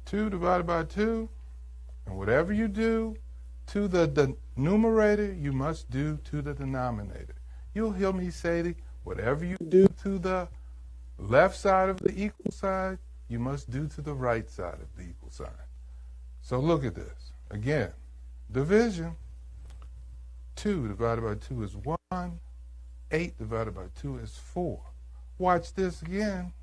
2 divided by 2, and whatever you do to the numerator, you must do to the denominator. You'll hear me say whatever you do to the left side of the equal sign, you must do to the right side of the equal sign. So look at this. Again, division. 2 divided by 2 is 1. 8 divided by 2 is 4. Watch this again.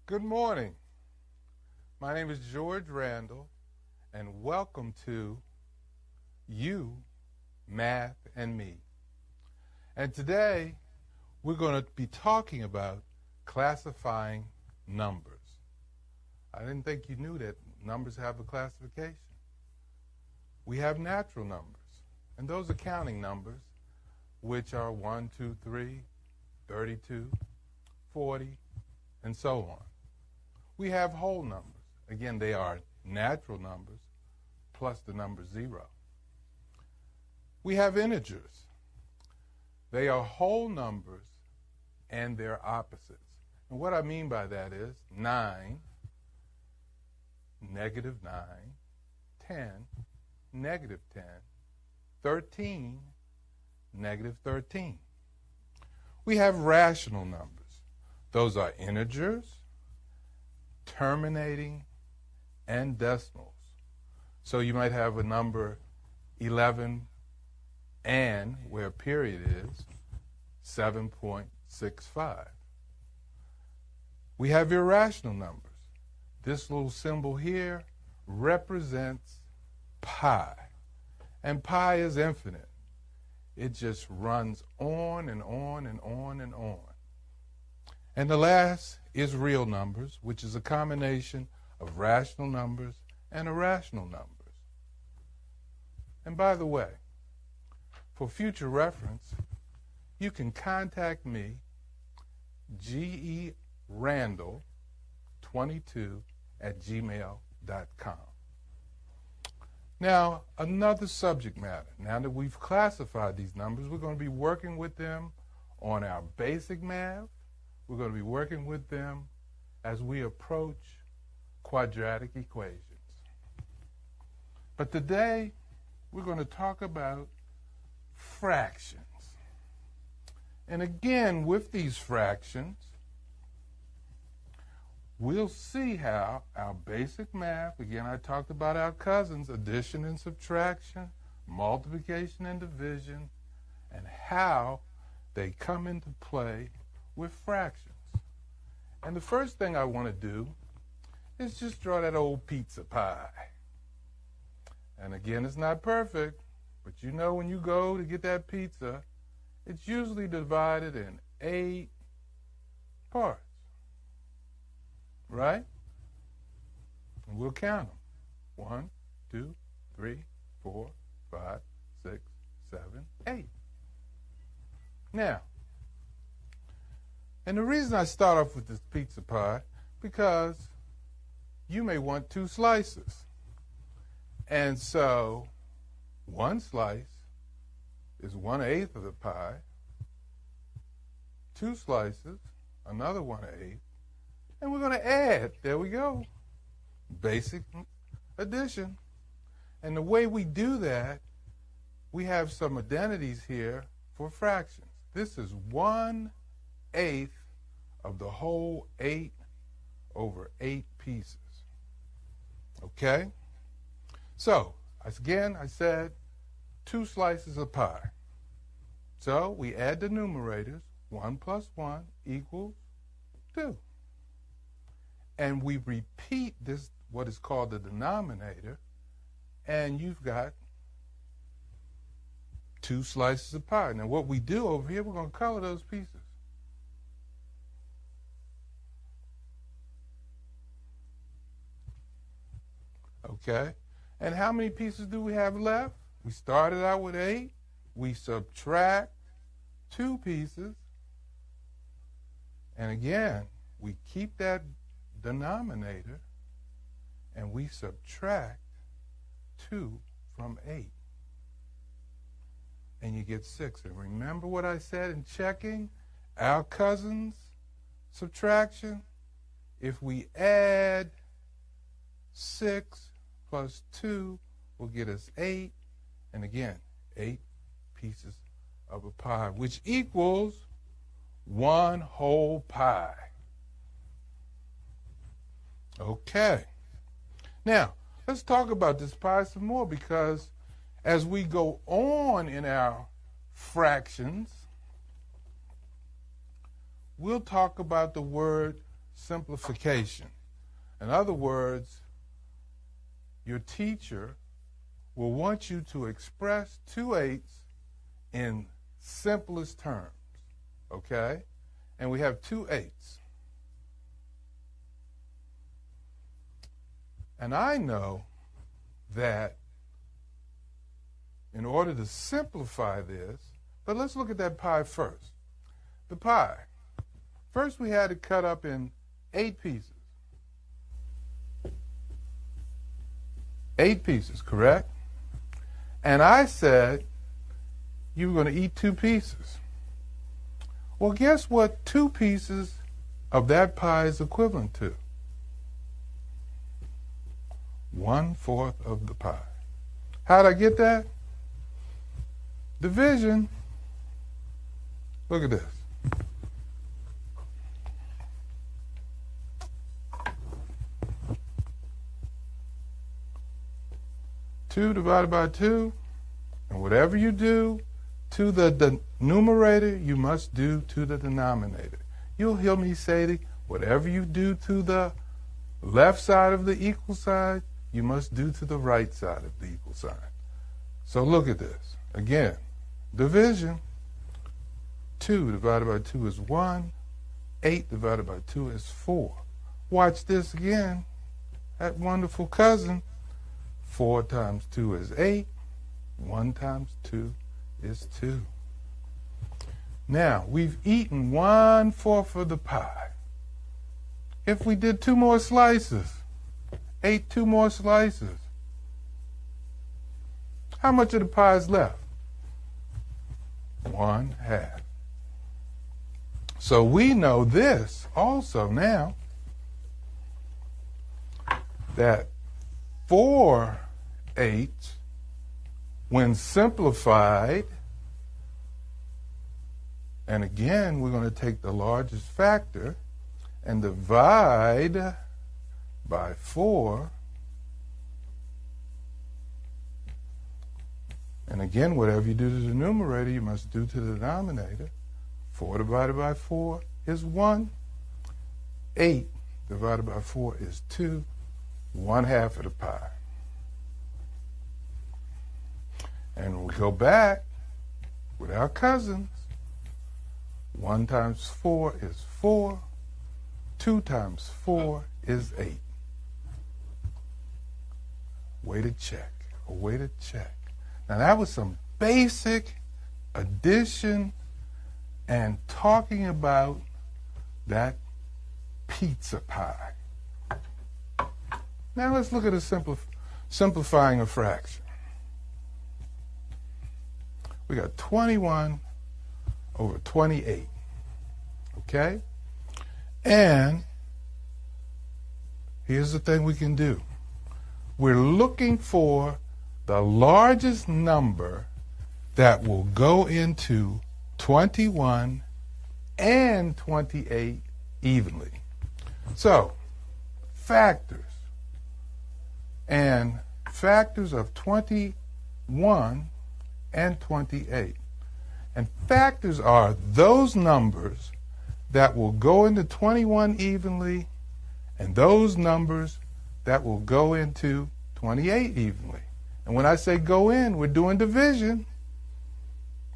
Good morning. My name is George Randall, and welcome to You, Math, and Me. And today, we're going to be talking about classifying numbers. I didn't think you knew that numbers have a classification. We have natural numbers, and those are counting numbers, which are 1, 2, 3, 32, 40, and so on. We have whole numbers. Again, they are natural numbers plus the number 0. We have integers. They are whole numbers and their opposites. And what I mean by that is 9, negative 9, 10, negative 10, 13, negative 13. We have rational numbers. Those are integers, terminating, and decimals. So you might have a number 11 and, where a period is, 7.65. We have irrational numbers. This little symbol here represents pi. And pi is infinite. It just runs on and on and on and on. And the last is real numbers, which is a combination of rational numbers and irrational numbers. And by the way, for future reference, you can contact me, gerandall22@gmail.com. Now, another subject matter. Now that we've classified these numbers, we're going to be working with them on our basic math. We're going to be working with them as we approach quadratic equations. But today, we're going to talk about fractions. And again, with these fractions, we'll see how our basic math, again, I talked about our cousins, addition and subtraction, multiplication and division, and how they come into play with fractions. And the first thing I want to do is just draw that old pizza pie. And again, it's not perfect, but you know when you go to get that pizza, it's usually divided in 8 parts, right? And we'll count them. 1, 2, 3, 4, 5, 6, 7, 8. Now, and the reason I start off with this pizza pie, because you may want 2 slices. And so 1 slice is 1/8 of the pie. 2 slices, another 1/8. And we're going to add. There we go. Basic addition. And the way we do that, we have some identities here for fractions. This is 1/8 of the whole 8 over 8 pieces. Okay? So, again, I said 2 slices of pie. So, we add the numerators. 1 plus 1 equals 2. and we repeat this, what is called the denominator, and you've got 2 slices of pie. Now what we do over here, we're going to color those pieces. Okay? And how many pieces do we have left? We started out with 8. We subtract 2 pieces. And again, we keep that denominator and we subtract 2 from 8. And you get 6. And remember what I said in checking our cousin's subtraction? If we add 6 plus 2 will get us 8. And again, 8 pieces of a pie, which equals 1 whole pie. Okay. Now, let's talk about this pie some more, because as we go on in our fractions, we'll talk about the word simplification. In other words, your teacher will want you to express 2/8 in simplest terms, okay? And we have 2/8. And I know that in order to simplify this, but let's look at that pie first. The pie. First we had it cut up in 8 pieces. 8 pieces, correct? And I said you were going to eat 2 pieces. Well, guess what 2 pieces of that pie is equivalent to? 1/4 of the pie. How'd I get that? Division. Look at this. Two divided by 2, and whatever you do to the numerator, you must do to the denominator. You'll hear me say that whatever you do to the left side of the equal sign, you must do to the right side of the equal sign. So look at this. Again, division. 2 divided by 2 is 1. 8 divided by 2 is 4. Watch this again. That wonderful cousin. 4 times 2 is 8. 1 times 2 is 2. Now, we've eaten 1/4 of the pie. If we did 2 more slices, ate 2 more slices, how much of the pie is left? 1/2. So we know this also now, that 4/8, when simplified, and again we're going to take the largest factor and divide by 4, and again whatever you do to the numerator you must do to the denominator. 4 divided by 4 is 1. 8 divided by 4 is 2. 1/2 of the pie. And we go back with our cousins. 1 times 4 is 4. 2 times 4 is 8. Way to check. A way to check. Now that was some basic addition and talking about that pizza pie. Now let's look at a simplifying a fraction. We got 21 over 28. Okay? And here's the thing we can do. We're looking for the largest number that will go into 21 and 28 evenly. So, factors. And factors of 21 and 28. And factors are those numbers that will go into 21 evenly And those numbers that will go into 28 evenly. And when I say go in, we're doing division.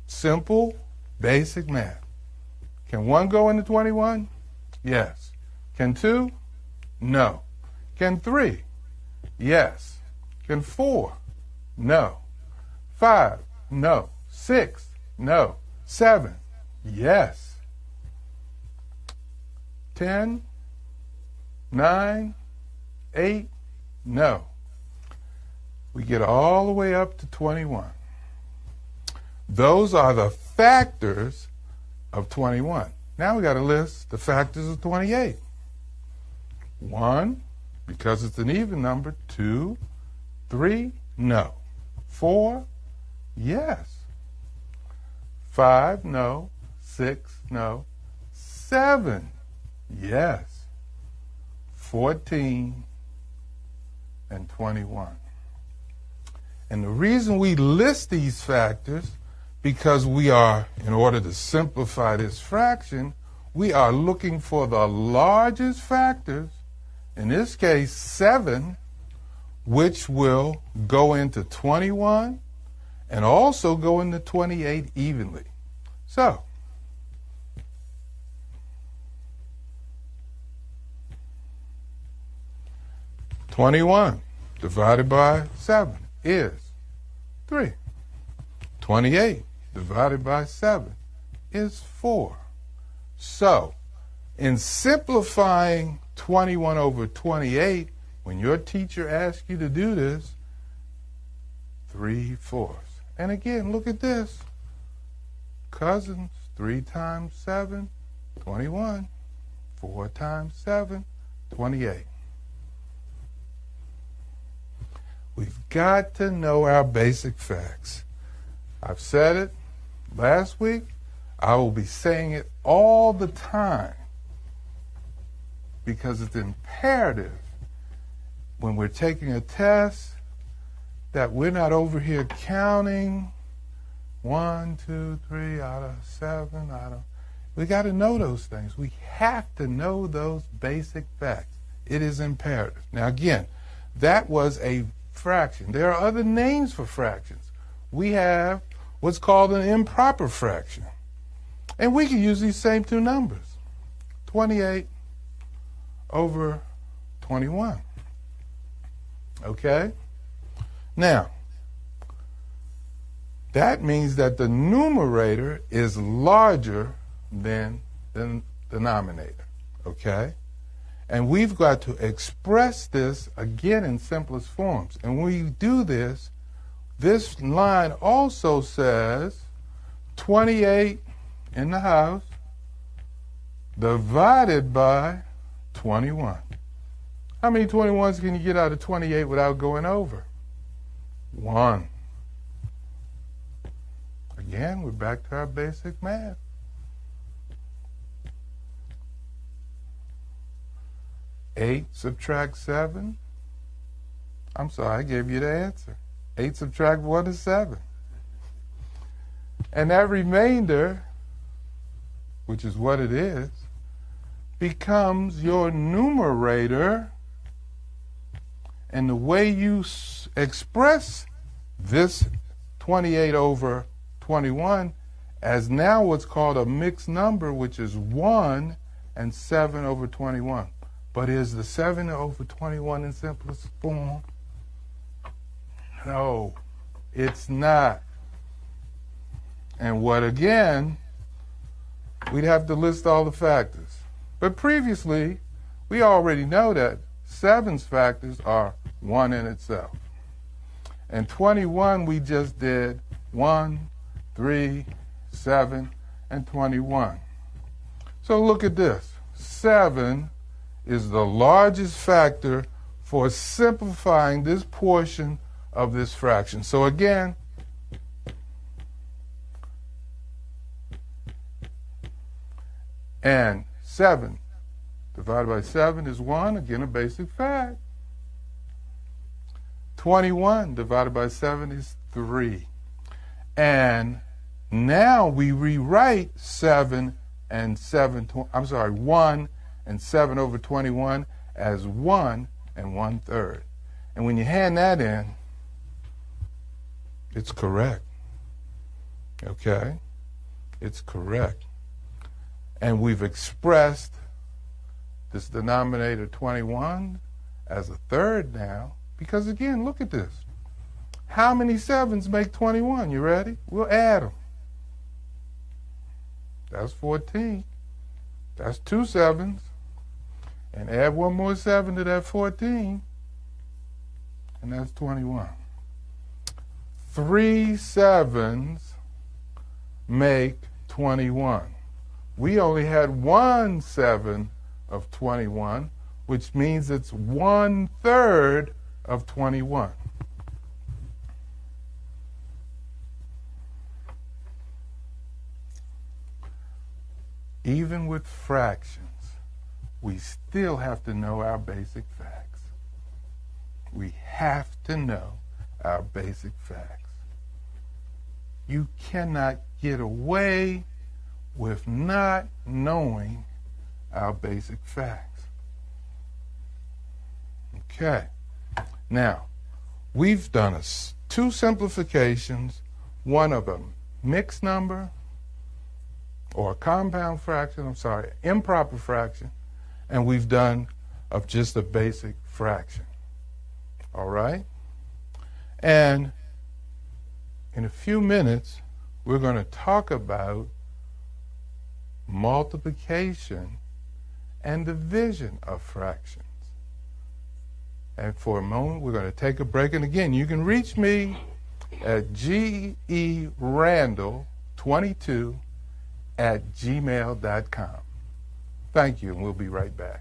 Simple, basic math. Can 1 go into 21? Yes. Can 2? No. Can 3? Yes. Can 4? No. 5? No. 6? No. 7? Yes. 10? 9? 8? No. We get all the way up to 21. Those are the factors of 21. Now we got to list the factors of 28. 1, because it's an even number. 2, 3, no. 4, yes. 5, no. 6, no. 7, yes. 14 and 21. And the reason we list these factors, because we are, in order to simplify this fraction, we are looking for the largest factors, in this case 7, which will go into 21 and also go into 28 evenly. So, (21) divided by 7 is 3. 28 divided by 7 is 4. So, in simplifying 21 over 28, when your teacher asks you to do this, 3/4. And again, look at this. Cousins, 3 times 7, 21. 4 times 7, 28. We've got to know our basic facts. I've said it last week. I will be saying it all the time because it's imperative when we're taking a test that we're not over here counting 1, 2, 3 out of 7. We got to know those things. We have to know those basic facts. It is imperative. Now again, that was a fraction. There are other names for fractions. We have what's called an improper fraction. And we can use these same two numbers. 28 over 21. Okay? Now, that means that the numerator is larger than the denominator. Okay? And we've got to express this again in simplest forms. And when we do this, this line also says 28 in the house divided by 21. How many 21s can you get out of 28 without going over? 1. Again, we're back to our basic math. 8 subtract 7. I'm sorry, I gave you the answer. 8 subtract 1 is 7. And that remainder, which is what it is, becomes your numerator. And the way you express this 28 over 21 as now what's called a mixed number, which is 1 and 7 over 21. But is the 7 over 21 in simplest form? No, it's not. And what again, we'd have to list all the factors. But previously, we already know that 7's factors are 1 in itself. And 21, we just did 1, 3, 7, and 21. So look at this. 7 is the largest factor for simplifying this portion of this fraction. So again, and 7 divided by 7 is 1, again a basic fact. 21 divided by 7 is 3. And now we rewrite 1 and 7 over 21 as 1 1/3. And when you hand that in, it's correct. Okay? It's correct. And we've expressed this denominator 21 as a third now, because again, look at this. How many 7s make 21? You ready? We'll add them. That's 14. That's 2 7s. And add one more 7 to that 14, and that's 21. 3 7s make 21. We only had 1 7 of 21, which means it's 1/3 of 21. Even with fractions, we still have to know our basic facts. We have to know our basic facts. You cannot get away with not knowing our basic facts. Okay. Now, we've done 2 simplifications, one of a mixed number, or a compound fraction, improper fraction, and we've done of just a basic fraction. All right? And in a few minutes, we're going to talk about multiplication and division of fractions. And for a moment, we're going to take a break. And again, you can reach me at gerandall22@gmail.com. Thank you, and we'll be right back.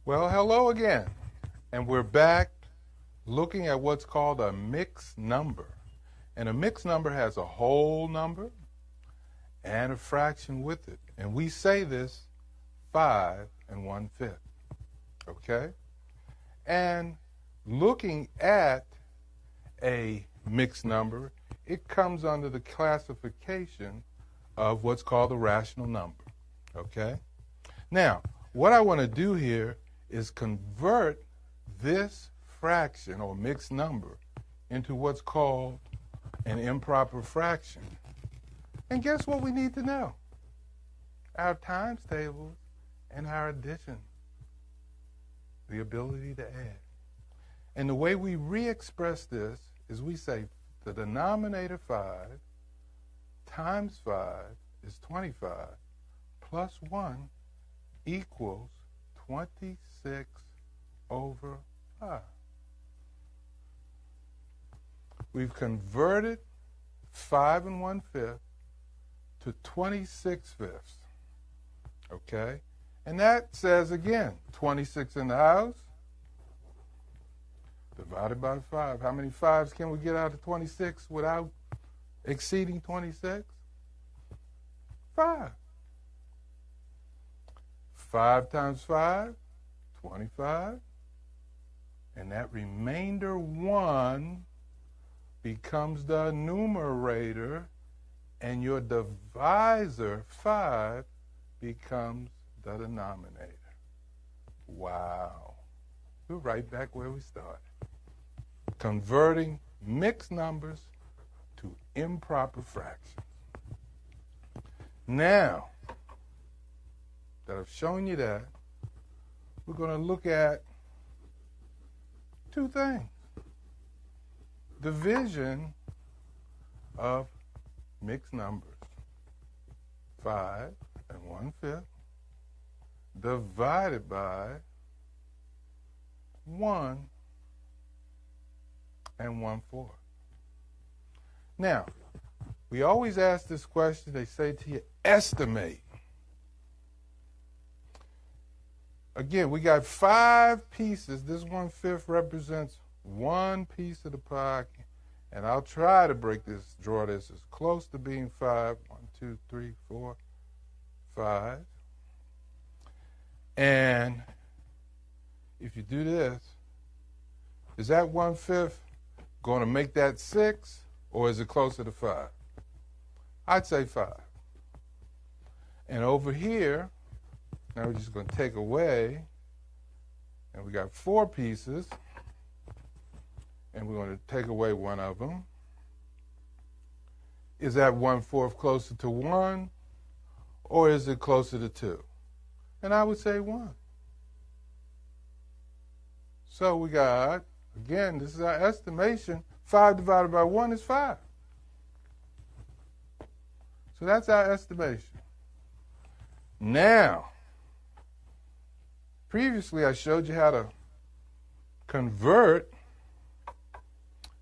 Well, hello again, and we're back looking at what's called a mixed number. And a mixed number has a whole number and a fraction with it. And we say this 5 1/5, okay? And looking at a mixed number, it comes under the classification of what's called a rational number, okay? Now, what I want to do here is convert this fraction or mixed number into what's called an improper fraction. And guess what we need to know? Our times tables and our addition, the ability to add. And the way we re-express this is we say the denominator 5 times 5 is 25 plus 1 equals 26 over 5. We've converted 5 1/5 to 26/5. Okay? And that says, again, 26 in the house divided by 5. How many 5s can we get out of 26 without exceeding 26? 5. 5 times 5, 25. And that remainder 1 becomes the numerator, and your divisor, 5, becomes the denominator. Wow. We're right back where we started. Converting mixed numbers to improper fractions. Now that I've shown you that, we're going to look at two things. Division of mixed numbers. 5 1/5 divided by 1 1/4. Now, we always ask this question. They say to you, estimate. Again, we got 5 pieces. This 1/5 represents 1 piece of the pie. And I'll try to draw this as close to being 5. 1, 2, 3, 4, 5. And if you do this, is that 1/5 going to make that 6, or is it closer to 5? I'd say 5. And over here, now we're just going to take away, and we got 4 pieces, and we're going to take away one of them. Is that 1/4 closer to 1, or is it closer to 2? And I would say 1. So we got, again, this is our estimation, 5 divided by 1 is 5. So that's our estimation. Now, previously I showed you how to convert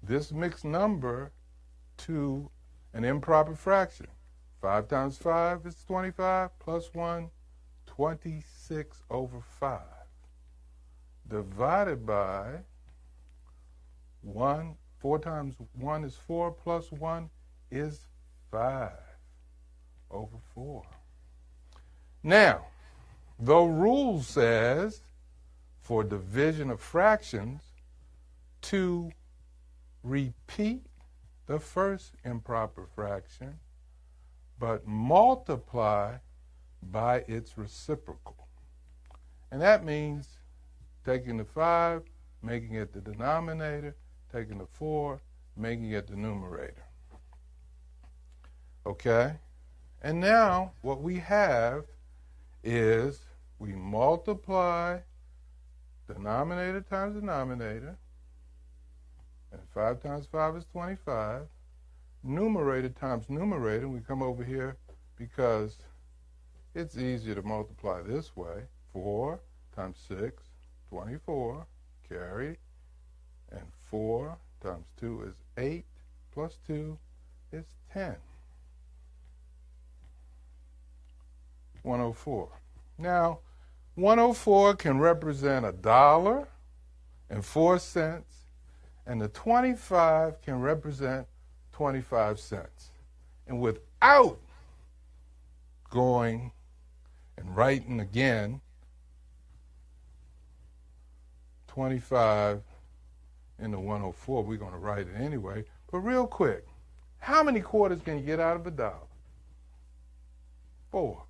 this mixed number to an improper fraction. 5 times 5 is 25, plus 1, 26/5. Divided by 1, 4 times 1 is 4, plus 1 is 5/4. Now, the rule says for division of fractions to repeat the first improper fraction, but multiply by its reciprocal. And that means taking the 5, making it the denominator, taking the 4, making it the numerator. Okay? And now what we have is we multiply denominator times denominator, and 5 times 5 is 25. Numerator times numerator, we come over here because it's easier to multiply this way. 4 times 6, 24, carry, and 4 times 2 is 8, plus 2 is 10. 104. Now, 104 can represent $1.04, and the 25 can represent 25 cents. And without going and writing again 25 into 104, we're going to write it anyway. But real quick, how many quarters can you get out of $1? 4,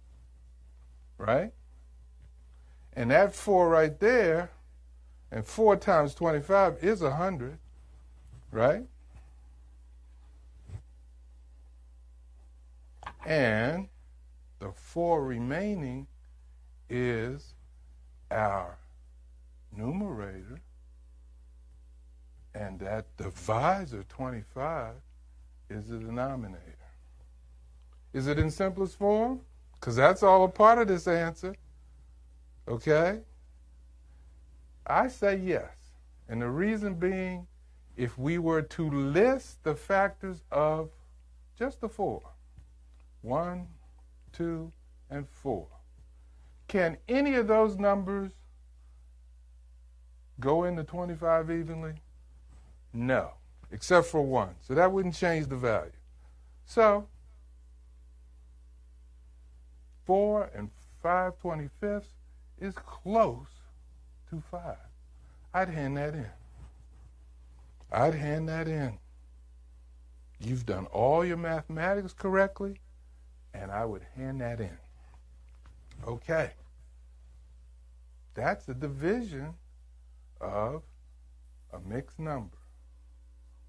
right? And that 4 right there, and 4 times 25 is 100, right? And the 4 remaining is our numerator, and that divisor, 25, is the denominator. Is it in simplest form? Because that's all a part of this answer. Okay? I say yes. And the reason being, if we were to list the factors of just the 4, 1, 2, and 4. Can any of those numbers go into 25 evenly? No, except for 1. So that wouldn't change the value. So 4 and 5/25 is close to 5. I'd hand that in. I'd hand that in. You've done all your mathematics correctly, and I would hand that in. Okay. That's a division of a mixed number.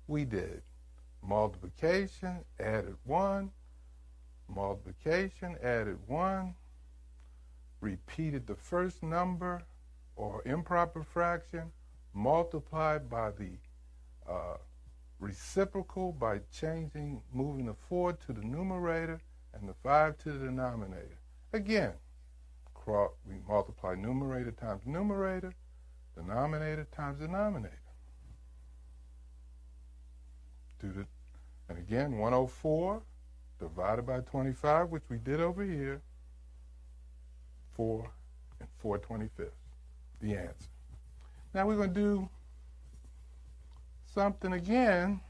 We did multiplication, added 1, multiplication, added 1, repeated the first number or improper fraction, multiplied by the reciprocal by moving the 4 to the numerator and the 5 to the denominator. Again, we multiply numerator times numerator, denominator times denominator. And again, 104 divided by 25, which we did over here, 4 and 4/25, the answer. Now we're going to do something again.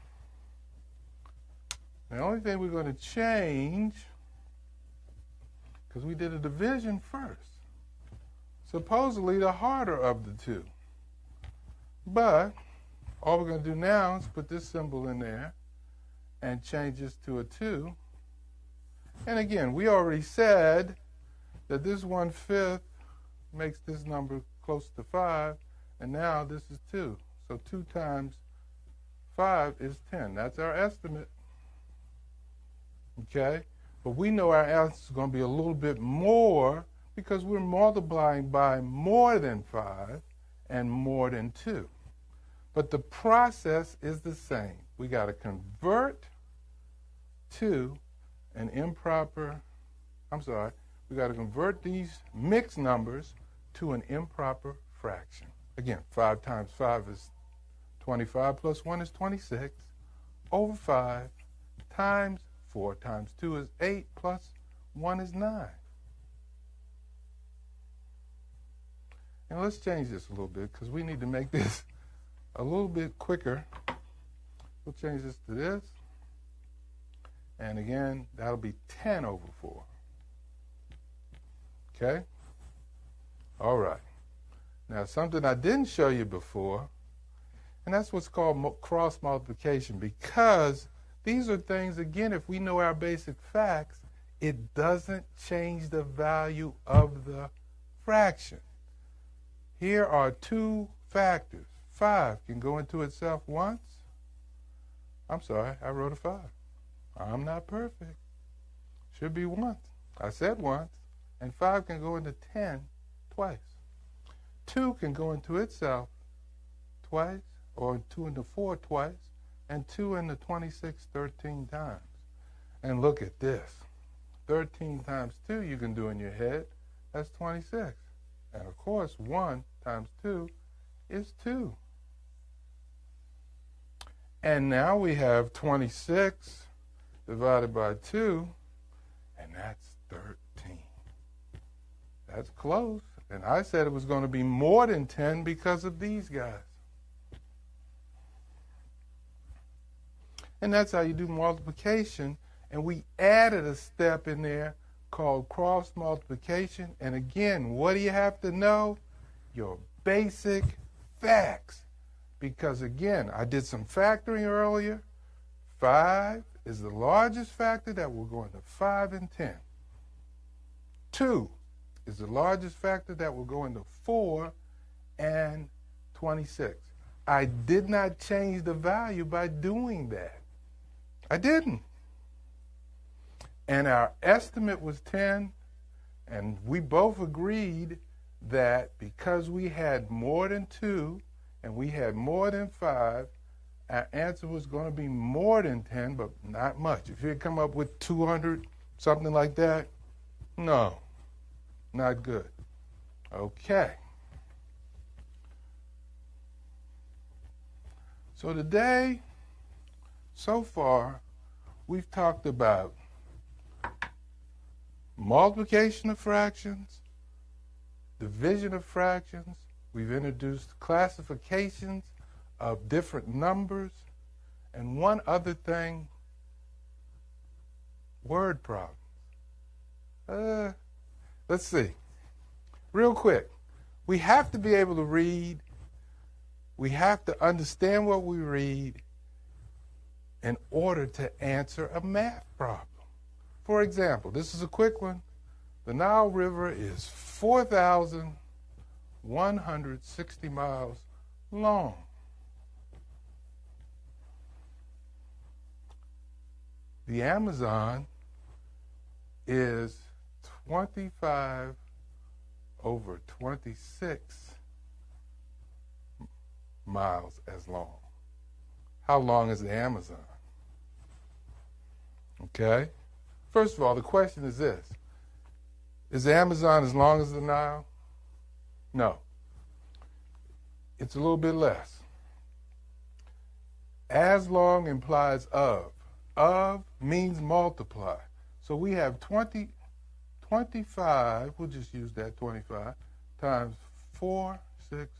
The only thing we're going to change, because we did a division first, supposedly the harder of the two. But all we're going to do now is put this symbol in there and change this to a 2. And again, we already said that this 1/5 makes this number close to 5, and now this is 2. So 2 times 5 is 10. That's our estimate. Okay? But we know our answer is going to be a little bit more because we're multiplying by more than 5 and more than 2. But the process is the same. We got to convert to an we got to convert these mixed numbers to an improper fraction. Again, 5 times 5 is 25 plus 1 is 26 over 5 times 4 times 2 is 8 plus 1 is 9. And let's change this a little bit because we need to make this a little bit quicker. We'll change this to this. And again, that'll be 10 over 4. Okay? All right. Now, something I didn't show you before, and that's what's called cross multiplication, because these are things, again, if we know our basic facts, it doesn't change the value of the fraction. Here are 2 factors. 5 can go into itself once. I'm sorry, I wrote a 5. I'm not perfect. Should be once. I said once. And 5 can go into 10 twice. 2 can go into itself twice, or 2 into 4 twice, and 2 into 26 13 times. And look at this. 13 times 2 you can do in your head. That's 26. And of course, 1 times 2 is 2. And now we have 26 divided by 2, and that's 13. That's close. And I said it was going to be more than 10 because of these guys. And that's how you do multiplication. And we added a step in there called cross multiplication. And again, what do you have to know? Your basic facts. Because again, I did some factoring earlier. 5 is the largest factor that will go into 5 and 10. 2 is the largest factor that will go into 4 and 26. I did not change the value by doing that. I didn't. And our estimate was 10, and we both agreed that because we had more than 2 and we had more than 5, our answer was going to be more than 10, but not much. If you had come up with 200, something like that, no, not good. Okay. So today, so far, we've talked about multiplication of fractions, division of fractions. We've introduced classifications of different numbers, and one other thing, word problems. Let's see. Real quick. We have to be able to read. We have to understand what we read in order to answer a math problem. For example, this is a quick one. The Nile River is 4,160 miles long. The Amazon is 25 over 26 miles as long. How long is the Amazon? Okay? First of all, the question is this. Is the Amazon as long as the Nile? No. It's a little bit less. As long implies of. Of means multiply. So we have 25, we'll just use that 25, times 460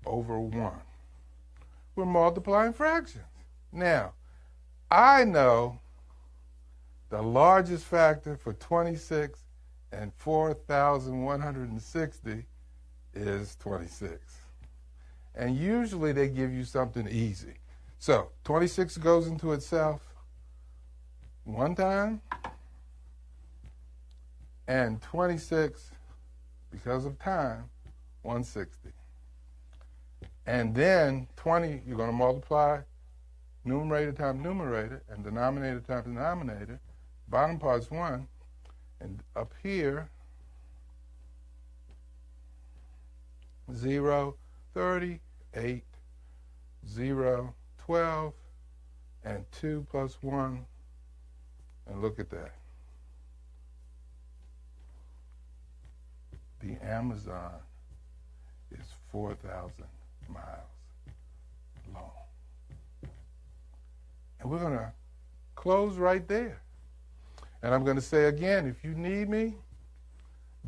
over 1. We're multiplying fractions. Now, I know the largest factor for 26 and 4,160 is 26. And usually they give you something easy. So 26 goes into itself one time, and 26, because of time, 160. And then 20, you're going to multiply numerator times numerator and denominator times denominator. Bottom part's 1. And up here, 0, 30, 8, 0, 12, and 2 plus 1. And look at that. The Amazon is 4,000 miles long. And we're going to close right there. And I'm going to say again, if you need me,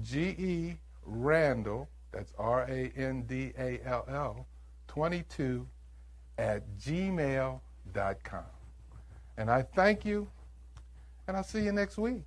G.E. Randall, that's R-A-N-D-A-L-L, 22 @gmail.com. And I thank you, and I'll see you next week.